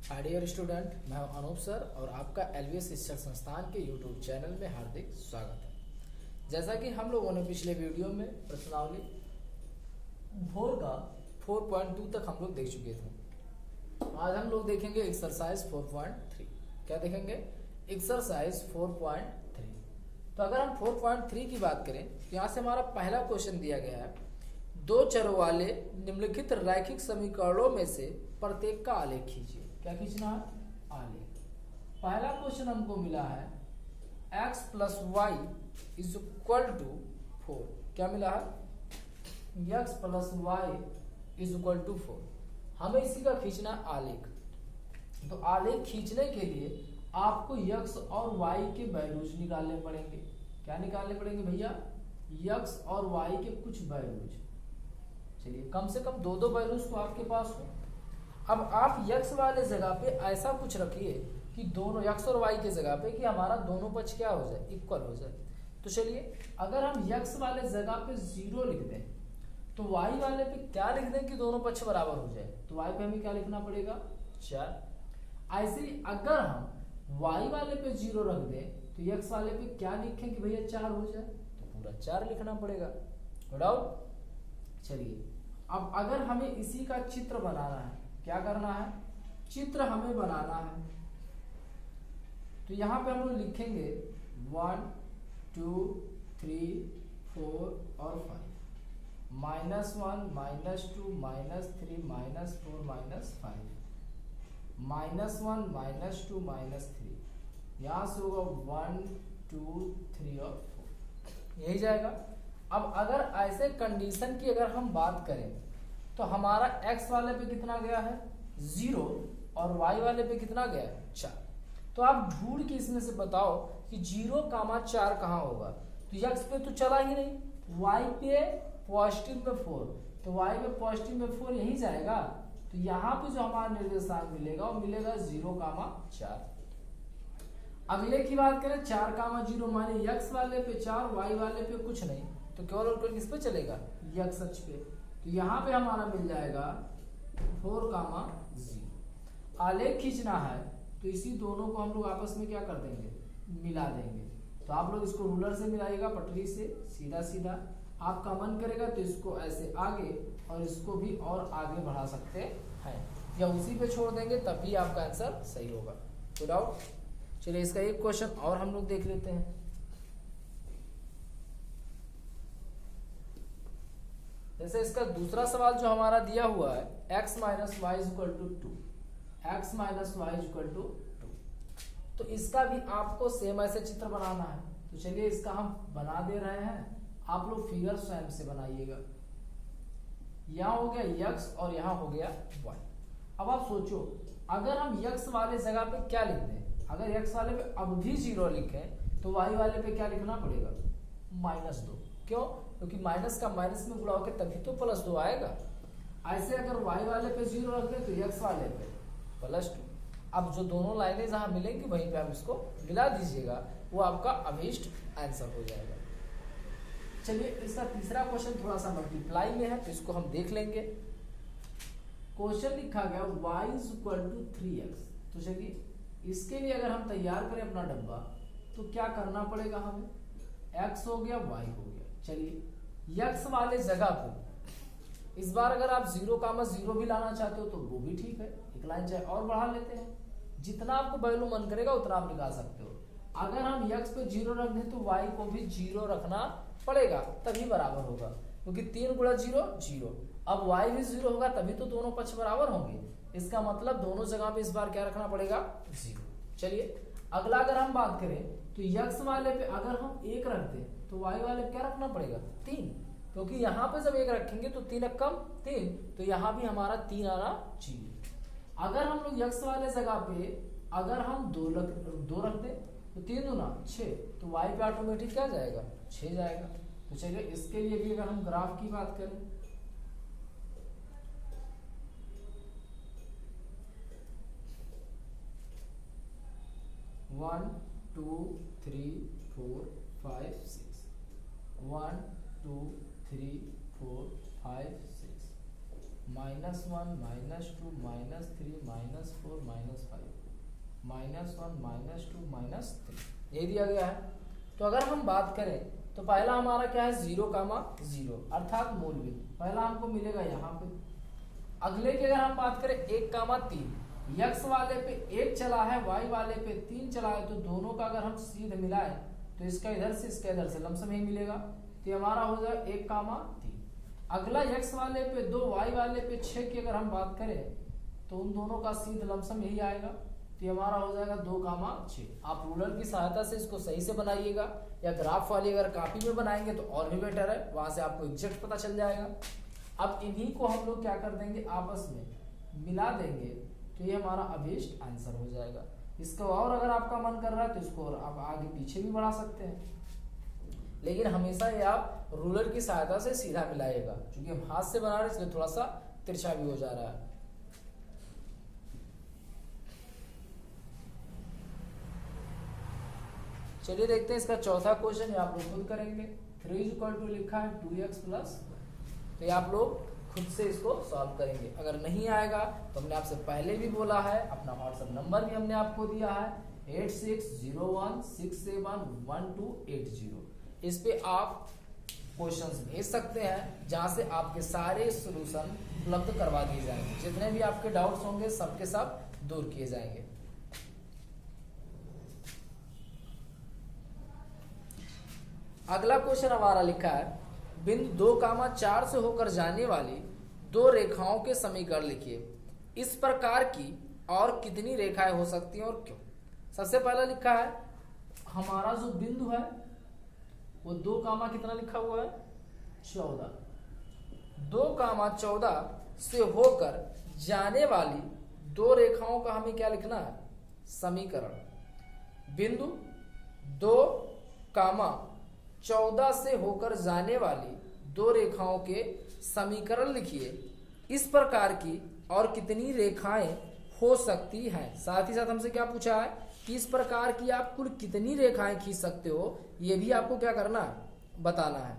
Hi dear student, मैं हूं Anoop sir और आपका एलवीएस शिक्षक संस्थान के यूट्यूब चैनल में हार्दिक स्वागत है। जैसा कि हम लोगों ने पिछले वीडियो में प्रश्नावली 4 का 4.2 तक हम लोग देख चुके थे। आज हम लोग देखेंगे एक्सरसाइज 4.3। क्या देखेंगे? एक्सरसाइज 4.3। तो अगर हम 4.3 की बात करें तो यहाँ से हमारा पहला क्वेश्चन दिया गया है, दो चरों वाले निम्नलिखित रैखिक समीकरणों में से प्रत्येक का आलेख खींचिए। क्या खींचना है? आलेख। पहला क्वेश्चन हमको मिला है x plus Y is equal to 4। क्या मिला है? x plus Y is equal to 4। हमें इसी का खींचना है आलेख। तो आलेख खींचने के लिए आपको x और y के वैल्यूज निकालने पड़ेंगे। क्या निकालने पड़ेंगे भैया? x और y के कुछ वैल्यूज। चलिए, कम से कम दो वैल्यूज तो आपके पास हो। अब आप x वाले जगह पे ऐसा कुछ रखिए कि दोनों x और y के जगह पे कि हमारा दोनों पक्ष क्या हो जाए? इक्वल हो जाए। तो चलिए, अगर हम x वाले जगह पे 0 लिख दें तो y वाले पे क्या लिख दें कि दोनों पक्ष बराबर हो जाए? तो y पे हमें क्या लिखना पड़ेगा? 4। ऐसे ही अगर हम y वाले पे 0 रख दें तो x वाले पे क्या लिखें कि भैया 4 हो जाए? तो पूरा 4 लिखना पड़ेगा। No doubt. चलिए, अब अगर हमें इसी का चित्र बनाना है, क्या करना है? चित्र हमें बनाना है। तो यहां पे हम लोग लिखेंगे 1 2 3 4 और 5, -1 -2 -3 -4 -5, -1 -2 -3। यहां से होगा 1 2 3 और 4, यही जाएगा। अब अगर ऐसे कंडीशन की अगर हम बात करें तो हमारा x वाले पे कितना गया है? 0 और y वाले पे कितना गया है? 4। तो आप ढूंढ के इसमें से बताओ कि 0,4 कहाँ होगा? तो x पे तो चला ही नहीं, y पे पॉजिटिव में 4, तो y पे पॉजिटिव में 4 यही जाएगा। तो यहाँ पे जो हमारा निर्देशांक मिलेगा वो मिलेगा 0,4। अगले की बात करें 4,0 माने x वाले पे 4, y वाले पे कुछ नहीं, तो केवल और किस पे चलेगा? x अक्ष पे। तो यहाँ पे हमारा मिल जाएगा 4,0। आलेख खींचना है तो इसी दोनों को हम लोग आपस में क्या कर देंगे? मिला देंगे। तो आप लोग इसको रूलर से मिलाइएगा, पटरी से सीधा सीधा। आपका मन करेगा तो इसको ऐसे आगे और इसको भी और आगे बढ़ा सकते हैं, या उसी पे छोड़ देंगे, तब भी आपका आंसर सही होगा। तो डाउट। चलिए, इसका एक क्वेश्चन और हम लोग देख लेते हैं। जैसे इसका दूसरा सवाल जो हमारा दिया हुआ है x minus Y is equal to 2, x minus Y is equal to 2। तो इसका भी आपको सेम ऐसे चित्र बनाना है। तो चलिए, इसका हम बना दे रहे हैं, आप लोग फिगर स्वयं से बनाइएगा। यहाँ हो गया x और यहाँ हो गया y। अब आप सोचो, अगर हम x वाले जगह पे क्या लिख दें? अगर x वाले पे अब भी 0 लिखें तो y वाले पे क्या लिखना पड़ेगा? -2। क्यों? क्योंकि माइनस का माइनस में गुणा होकर तभी तो +2 आएगा। ऐसे अगर y वाले पे 0 रख दें तो x वाले पे +2। अब जो दोनों लाइनें जहां मिलेंगी वहीं पे आप इसको मिला दीजिएगा, वो आपका अभीष्ट आंसर हो जाएगा। चलिए, इसका तीसरा क्वेश्चन थोड़ा सा मल्टीप्लाई में है तो इसको हम देख लेंगे। क्वेश्चन लिखा गया y is equal to 3x। तो चलिए, इसके लिए अगर हम तैयार करें अपना डब्बा तो क्या करना पड़ेगा हमें? x हो गया, y हो गया। चलिए, x वाले जगह पे इस बार अगर आप 0,0 भी लाना चाहते हो तो वो भी ठीक है, एक लाइन चाहे और बढ़ा लेते हैं। जितना आपको वैल्यू मन करेगा उतना आप निकाल सकते हो। अगर हम x पे 0 रख दें तो y को भी 0 रखना पड़ेगा, तभी बराबर होगा, क्योंकि 3 गुणा 0 0। अब y भी 0 होगा तभी तो दोनों पक्ष बराबर होंगे। इसका मतलब दोनों जगह पे इस बार क्या रखना पड़ेगा? 0। चलिए, अगला अगर हम बात करें तो x वाले पे अगर हम 1 रख दें तो y वाले पे क्या रखना पड़ेगा? 3, क्योंकि यहाँ पे जब 1 रखेंगे तो 3 कम 3, तो यहाँ भी हमारा 3 आना चाहिए। अगर हम लोग x वाले जगह पे अगर हम 2 रख दें तो 3 दूना 6, तो y पे ऑटोमेटिक क्या जाएगा? 6 जाएगा। तो चलिए, इसके लिए भी अगर हम ग्राफ की बात करें, वन 2 3 4 5 6, 1 2 3 4 5 6, -1 -2 -3 -4 -5 -1 -2 -3 ये दिया गया है। तो अगर हम बात करें तो पहला हमारा क्या है 0, 0 अर्थात मूल बिंदु पहला हमको मिलेगा यहाँ पे। अगले की अगर हम बात करें 1, 3 x वाले पे 1 चला है, y वाले पे 3 चला है, तो दोनों का अगर हम सीध मिलाए तो इसका इधर से इसका इधर से लमसम ही मिलेगा। तो हमारा हो जाएगा 1, 3। अगला x वाले पे 2, y वाले पे 6 की अगर हम बात करें तो उन दोनों का सीध लमसम यही आएगा। तो हमारा हो जाएगा 2, 6। आप रूलर की सहायता से इसको सही से बनाइएगा, या ग्राफ वाली अगर कॉपी में बनाएंगे तो और भी बेटर है, वहां से आपको एग्जैक्ट पता चल जाएगा। अब इन्हीं को हम लोग क्या कर देंगे, आपस में मिला देंगे, तो ये हमारा अभीष्ट आंसर हो जाएगा। इसको और अगर आपका मन कर रहा है तो इसको और आप आगे पीछे भी बढ़ा सकते हैं, लेकिन हमेशा ये आप रूलर की सहायता से सीधा मिलाइएगा, क्योंकि हम हाथ से बना रहे हैं इसलिए थोड़ा सा तिरछा भी हो जा रहा है। चलिए देखते हैं इसका चौथा क्वेश्चन, ये आप लोग खुद करेंगे। 3 लिखा है 2x प्लस, तो ये आप लोग खुद से इसको सॉल्व करेंगे। अगर नहीं आएगा तो हमने आपसे पहले भी बोला है, अपना व्हाट्सएप नंबर भी हमने आपको दिया है 8601671280। इस पे आप क्वेश्चंस भेज सकते हैं, जहां से आपके सारे सॉल्यूशन उपलब्ध करवा दिए जाएंगे। जितने भी आपके डाउट्स होंगे सबके सब दूर किए जाएंगे। अगला क्वेश्चन हमारा लिखा है बिंदु 2, 4 से होकर जाने वाली 2 रेखाओं के समीकरण लिखिए। इस प्रकार की और कितनी रेखाएं हो सकती हैं और क्यों। सबसे पहला लिखा है हमारा जो बिंदु है वो 2, कितना लिखा हुआ है 14। 2, 14 से होकर जाने वाली 2 रेखाओं का हमें क्या लिखना है, समीकरण। बिंदु 2, 14 से होकर जाने वाली 2 रेखाओं के समीकरण लिखिए। इस प्रकार की और कितनी रेखाएं हो सकती हैं। साथ ही साथ हमसे क्या पूछा है कि इस प्रकार की आप कुल कितनी रेखाएं खींच सकते हो, ये भी आपको क्या करना है, बताना है।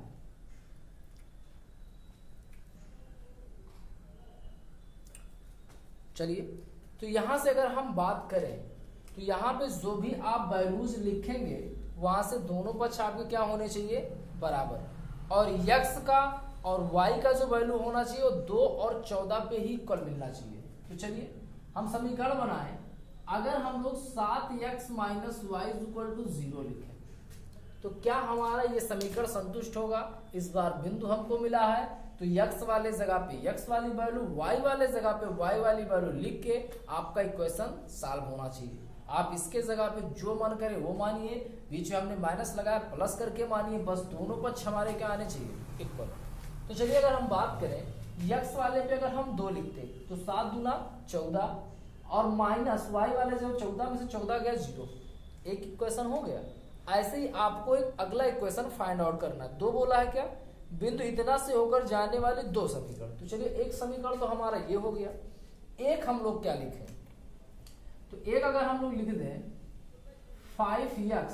चलिए, तो यहां से अगर हम बात करें तो यहां पे जो भी आप वैल्यूज लिखेंगे वहां से दोनों पक्ष आपके क्या होने चाहिए, बराबर। और x का और y का जो वैल्यू होना चाहिए वो 2 और 14 पे ही इक्वल मिलना चाहिए। तो चलिए हम समीकरण बनाएं। अगर हम लोग 7x minus Y equal to 0 लिखें तो क्या हमारा ये समीकरण संतुष्ट होगा। इस बार बिंदु हमको मिला है तो x वाले जगह पे x वाली वैल्यू, y वाले जगह पे y वाली वैल्यू लिख के आपका इक्वेशन सॉल्व होना चाहिए। आप इसके जगह पे जो मन करे वो मानिए, बीच में हमने माइनस लगाया प्लस करके मानिए, बस दोनों पक्ष हमारे क्या आने चाहिए, इक्वल। तो चलिए अगर हम बात करें x वाले पे अगर हम 2 लिखते तो 7 दूना 14 और माइनस y वाले जो 14 में से 14 गया 0, एक इक्वेशन हो गया। ऐसे ही आपको एक अगला इक्वेशन फाइंड आउट करना है। 2 बोला है क्या, बिंदु इतना से होकर जाने वाले 2 समीकरण। तो चलिए एक समीकरण तो हमारा ये हो गया। एक हम लोग क्या लिखें, तो एक अगर हम लोग लिख दें 5x,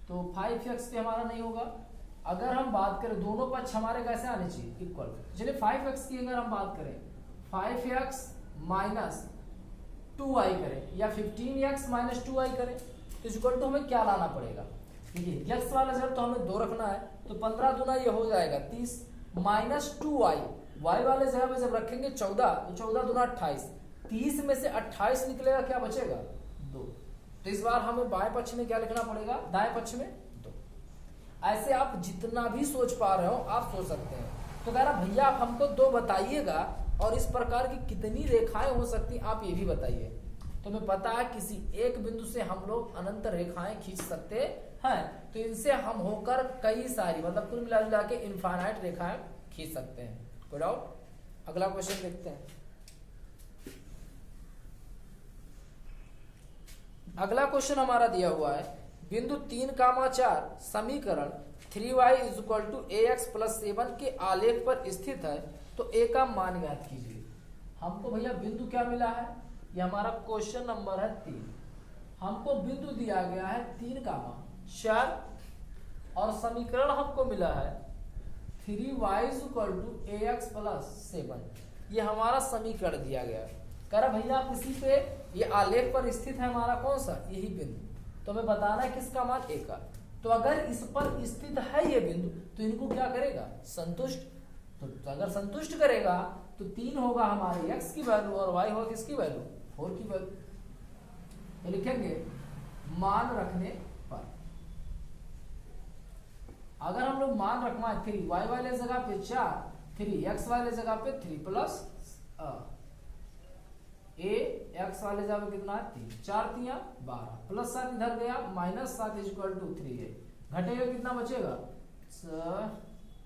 तो 5x पे हमारा नहीं होगा। अगर हम बात करें दोनों पक्ष हमारे कैसे आने चाहिए, इक्वल। चलिए 5x की अगर हम बात करें 5x माइनस 2y करें या 15x माइनस 2y करें, तो इक्वल टू हमें क्या लाना पड़ेगा। देखिए x वाला जब तो हमें 2 रखना है, तो 15 दूना ये हो जाएगा 30 माइनस 2y, y वाले जगह पे जब रखेंगे 14, तो 14 दूना 28, 30 में से 28 निकलेगा, क्या बचेगा 2। तो इस बार हमें बाएं पक्ष में क्या लिखना पड़ेगा, दाएं पक्ष में 2। ऐसे आप जितना भी सोच पा रहे हो आप सोच सकते हैं। तो कह रहा भैया आप हमको 2 बताइएगा और इस प्रकार की कितनी रेखाएं हो सकती आप ये भी बताइए। तो हमें पता है किसी एक बिंदु से हम लोग अनंत रेखाएं खींच सकते हैं, तो इनसे हम होकर कई सारी मतलब कुल मिला के इनफाइनाइट रेखाएं खींच सकते हैं। कोई डाउट। अगला क्वेश्चन देखते हैं। अगला क्वेश्चन हमारा दिया हुआ है बिंदु 3, 4 समीकरण 3y = ax + 7 के आलेख पर स्थित है, तो a का मान ज्ञात कीजिए। हमको भैया बिंदु क्या मिला है, ये हमारा क्वेश्चन नंबर है 3। हमको बिंदु दिया गया है 3, 4 और समीकरण हमको मिला है 3y is equal to ax plus 7, ये हमारा समीकरण दिया गया। कह रहा भैया आप इसी पे, ये आलेख पर स्थित है हमारा कौन सा, यही बिंदु, तो हमें बताना है किसका मान a का। तो अगर इस पर स्थित है ये बिंदु तो इनको क्या करेगा, संतुष्ट। तो अगर संतुष्ट करेगा तो 3 होगा हमारे x की वैल्यू और y होगा किसकी वैल्यू, 4 की वैल्यू। तो लिखेंगे मान रखने पर, अगर हम लोग मान रखना है 3, y वाले जगह पे 4, 3 x वाले जगह पे 3 प्लस a x वाले जगह पे कितना है 3, 4 3 12 प्लस 7 इधर गया माइनस 7 इज इक्वल टू 3 है, घटेगा कितना बचेगा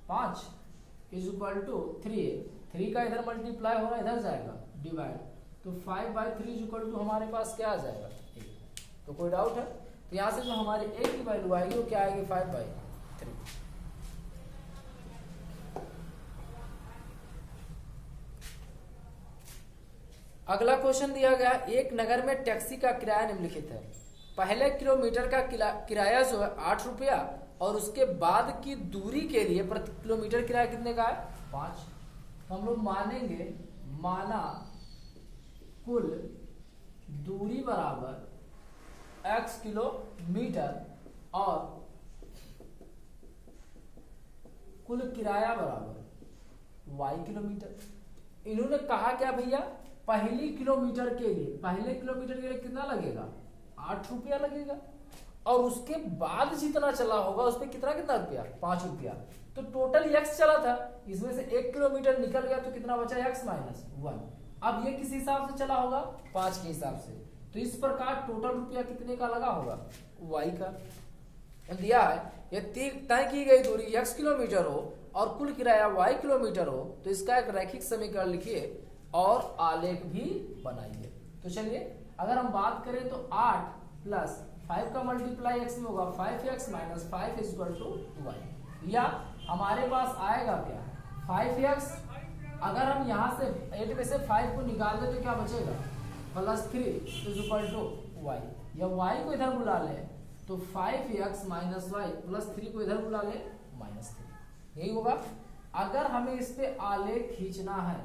5 इज इक्वल टू 3 है, 3 का इधर मल्टीप्लाई हो रहा है इधर जाएगा डिवाइड, तो 5/3 इज इक्वल टू हमारे पास क्या आ जाएगा 1। तो कोई डाउट है, तो यहाँ से जो हमारे a की वैल्यू आएगी वो क्या आएगी 5/3। अगला क्वेश्चन दिया गया, एक नगर में टैक्सी का किराया निम्नलिखित है। पहले किलोमीटर का किराया जो है 8 रुपया और उसके बाद की दूरी के लिए प्रति किलोमीटर किराया कितने का है 5। तो हम लोग मानेंगे, माना कुल दूरी बराबर x किलोमीटर और कुल किराया बराबर y किलोमीटर। इन्होंने कहा क्या भैया, पहली किलोमीटर के लिए, पहले किलोमीटर के लिए कितना लगेगा 8 रुपया लगेगा और उसके बाद जितना चला होगा उस पर कितना कितना रुपया 5 रुपया। तो टोटल x चला था, इसमें से 1 किलोमीटर निकल गया तो कितना बचा x माइनस 1। अब ये किस हिसाब से चला होगा 5 के हिसाब से, तो इस प्रकार टोटल रुपया कितने का लगा होगा y का। दिया है ये तय की गई दूरी x किलोमीटर हो और कुल किराया y किलोमीटर हो, तो इसका एक रैखिक समीकरण लिखिए और आलेख भी बनाइए। तो चलिए अगर हम बात करें तो 8 प्लस 5 का मल्टीप्लाई x में होगा 5x minus 5 is equal to y, या हमारे पास आएगा क्या 5x, अगर हम यहाँ से 8 में से 5 को निकाल दे तो क्या बचेगा plus 3 is equal to y, या y को इधर बुला ले तो 5x माइनस y प्लस 3 को इधर बुला ले माइनस 3, यही होगा। अगर हमें इस पे आलेख खींचना है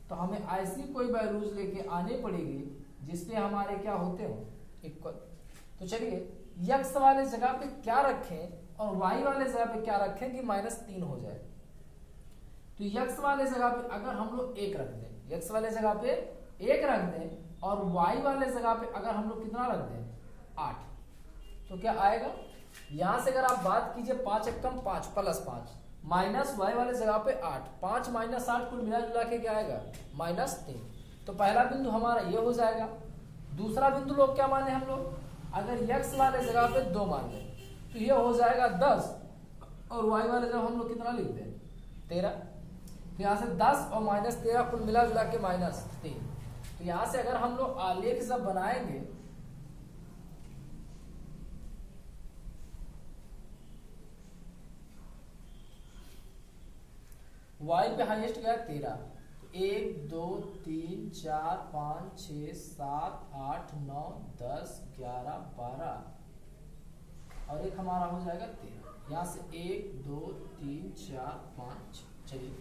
तो हमें ऐसी कोई वैल्यूज लेके आने पड़ेगी जिसपे हमारे क्या होते हो इक्वल। तो चलिए x वाले जगह पे क्या रखें और y वाले जगह पे क्या रखें कि -3 हो जाए। तो x वाले जगह पे अगर हम लोग 1 रख दें, x वाले जगह पे 1 रख दें और y वाले जगह पे अगर हम लोग कितना रख दें 8, तो क्या आएगा, यहां से अगर आप बात कीजिए 5 एकम 5 प्लस 5 माइनस y वाले जगह पे 8, 5 माइनस 8 कुल मिला जुला के क्या आएगा -3। तो पहला बिंदु हमारा ये हो जाएगा। दूसरा बिंदु लोग क्या माने हम लोग, अगर x वाले जगह पे 2 मान लें तो ये हो जाएगा 10 और y वाले जगह हम लोग कितना लिख दें 13। तो यहाँ से 10 और -13 कुल मिला जुला के -3। तो यहाँ से अगर हम लोग आलेख सब बनाएंगे y पे हाईएस्ट गया 13, 1 2 3 4 5 6 7 8 9 10 11 12 और एक हमारा हो जाएगा 13। यहाँ से 1 2 3 4 5 6। चलिए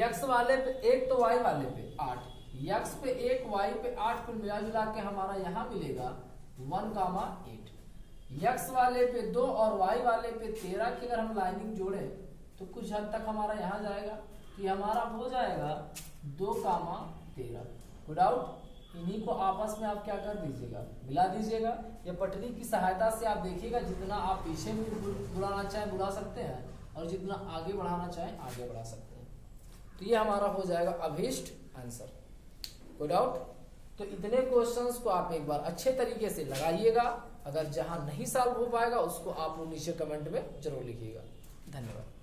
x वाले पे 1 तो y वाले पे 8, x पे 1 y पे 8 कुल मिला जुला के हमारा यहाँ मिलेगा 1,8। x वाले पे 2 और y वाले पे 13 की अगर हम लाइनिंग जोड़े तो कुछ हद तक हमारा यहाँ जाएगा, तो हमारा हो जाएगा 2,13। विदाउट इन्हीं को आपस में आप क्या कर दीजिएगा मिला दीजिएगा, या पटरी की सहायता से आप देखिएगा जितना आप पीछे भी बुलाना चाहें बुला सकते हैं और जितना आगे बढ़ाना चाहें आगे बढ़ा सकते हैं। तो ये हमारा हो जाएगा अभीष्ट आंसर। कोई डाउट? तो इतने क्वेश्चंस को आप एक बार अच्छे तरीके से लगाइएगा, अगर जहां नहीं सॉल्व हो पाएगा उसको आप नीचे कमेंट में जरूर लिखिएगा। धन्यवाद।